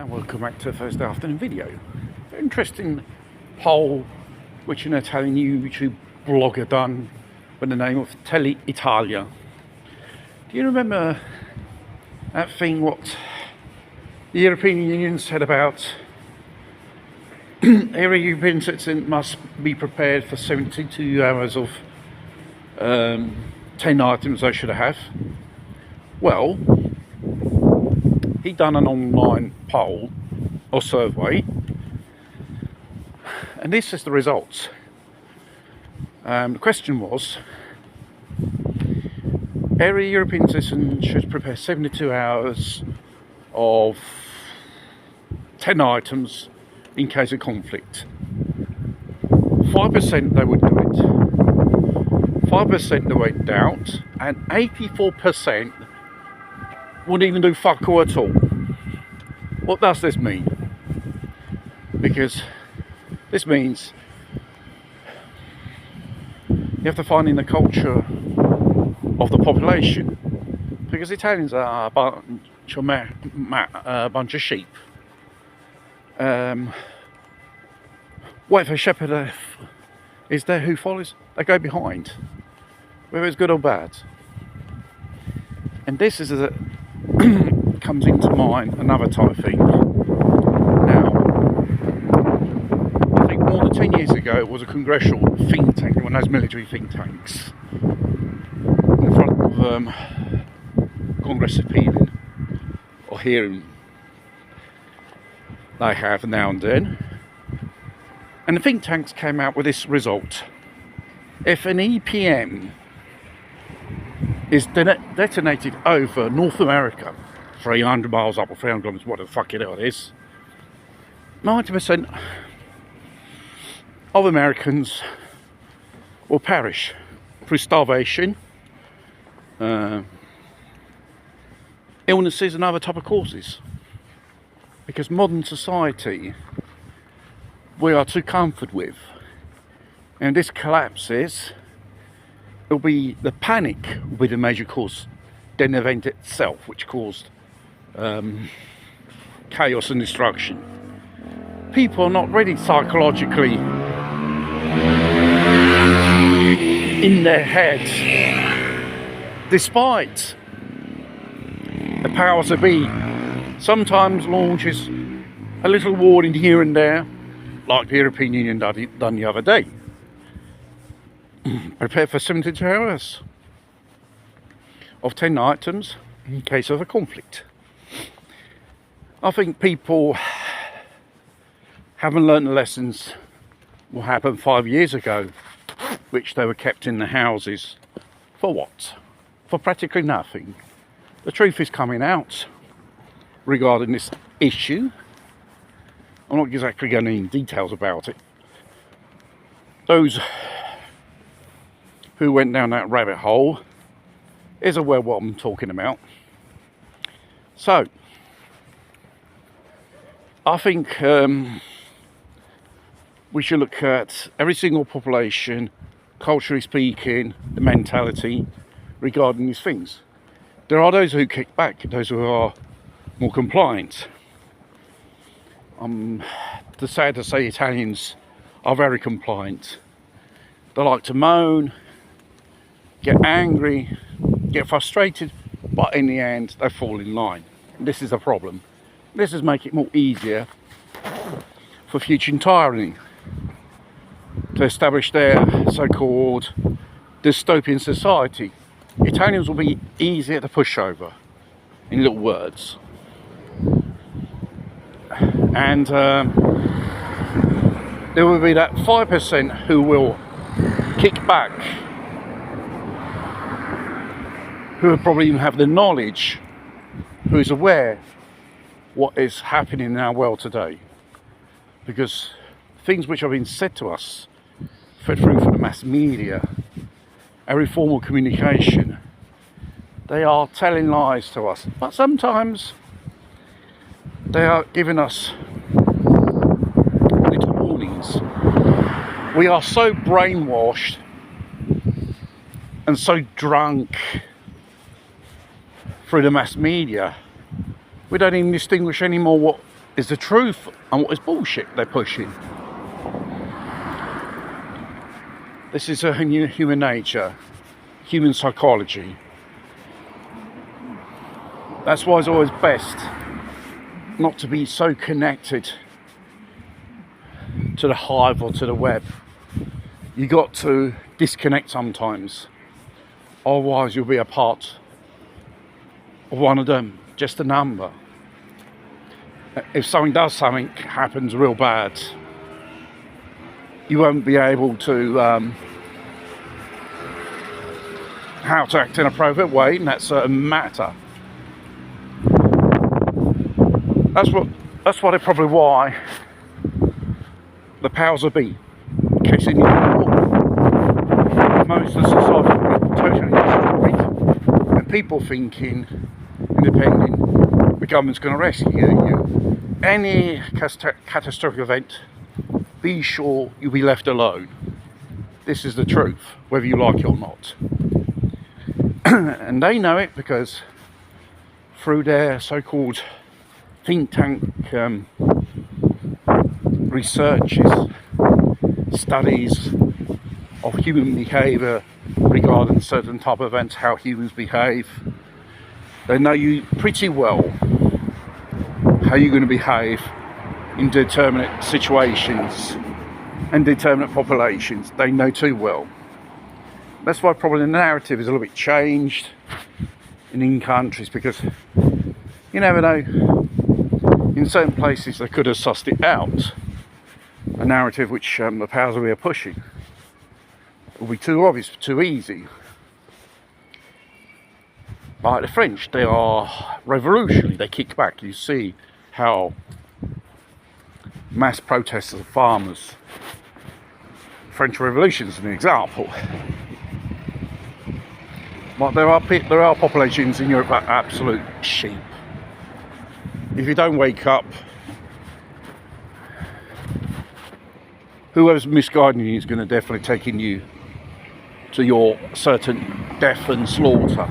And welcome back to the Thursday afternoon video. Very interesting poll which an Italian YouTube blogger done with the name of Telly Italia. Do you remember that thing what the European Union said about every European citizen must be prepared for 72 hours of 10 items they should have? Well, he done an online poll or survey, and this is the results. The question was, every European citizen should prepare 72 hours of 10 items in case of conflict. 5% they would do it, 5% they would doubt, and 84% wouldn't even do fuck all at all. What does this mean? Because this means you have to find in the culture of the population, because Italians are a bunch of sheep. What if a shepherd is there who follows? They go behind, whether it's good or bad. And this is comes into mind another type thing. Now, I think more than 10 years ago it was a congressional think tank, one of those military think tanks, in front of Congress appealing or hearing they have now and then. And the think tanks came out with this result. If an EPM is detonated over North America, 300 miles up or 300 kilometers, what the fuck it is, 90% of Americans will perish through starvation, illnesses and other type of causes. Because modern society, we are too comforted with. And this collapses, it'll be the panic will be the major cause, than the event itself, which caused chaos and destruction. People are not ready psychologically in their heads, despite the powers that be sometimes launches a little warning here and there, like the European Union done the other day. Prepare for 72 hours of 10 items in case of a conflict. I think people haven't learned the lessons what happened 5 years ago, which they were kept in the houses for what? For practically nothing. The truth is coming out regarding this issue. I'm not exactly going into details about it. Those who went down that rabbit hole is aware what I'm talking about. So, I think we should look at every single population, culturally speaking, the mentality regarding these things. There are those who kick back, those who are more compliant. It's sad to say Italians are very compliant. They like to moan, get angry, get frustrated, but in the end they fall in line. This is a problem. This is making it more easier for future tyranny to establish their so-called dystopian society. Italians will be easier to push over, in little words. And there will be that 5% who will kick back, who will probably even have the knowledge, who is aware what is happening in our world today. Because things which have been said to us, fed through from the mass media, every form of communication, they are telling lies to us. But sometimes they are giving us little warnings. We are so brainwashed and so drunk through the mass media, we don't even distinguish anymore what is the truth and what is bullshit they're pushing. This is human nature, human psychology. That's why it's always best not to be so connected to the hive or to the web. You got to disconnect sometimes, otherwise you'll be a part of one of them, just a number. If something happens real bad, you won't be able to how to act in an appropriate way in that certain matter. That's what probably why the powers that be kissing you. Most of the society will be totally destroyed, and people thinking independent, the government's going to rescue you. Any catastrophic event, be sure you'll be left alone. This is the truth, whether you like it or not. And they know it because through their so-called think tank researches, studies of human behaviour regarding certain type of events, how humans behave. They know you pretty well how you're going to behave in determinate situations and determinate populations. They know too well. That's why probably the narrative is a little bit changed in countries, because you never know. In certain places they could have sussed it out, a narrative which the powers that be are pushing. It will be too obvious, too easy. Like the French, they are revolutionary, they kick back. You see how mass protests of farmers. French Revolution is an example. But there are populations in Europe that are absolute sheep. If you don't wake up, whoever's misguiding you is going to definitely take you to your certain death and slaughter.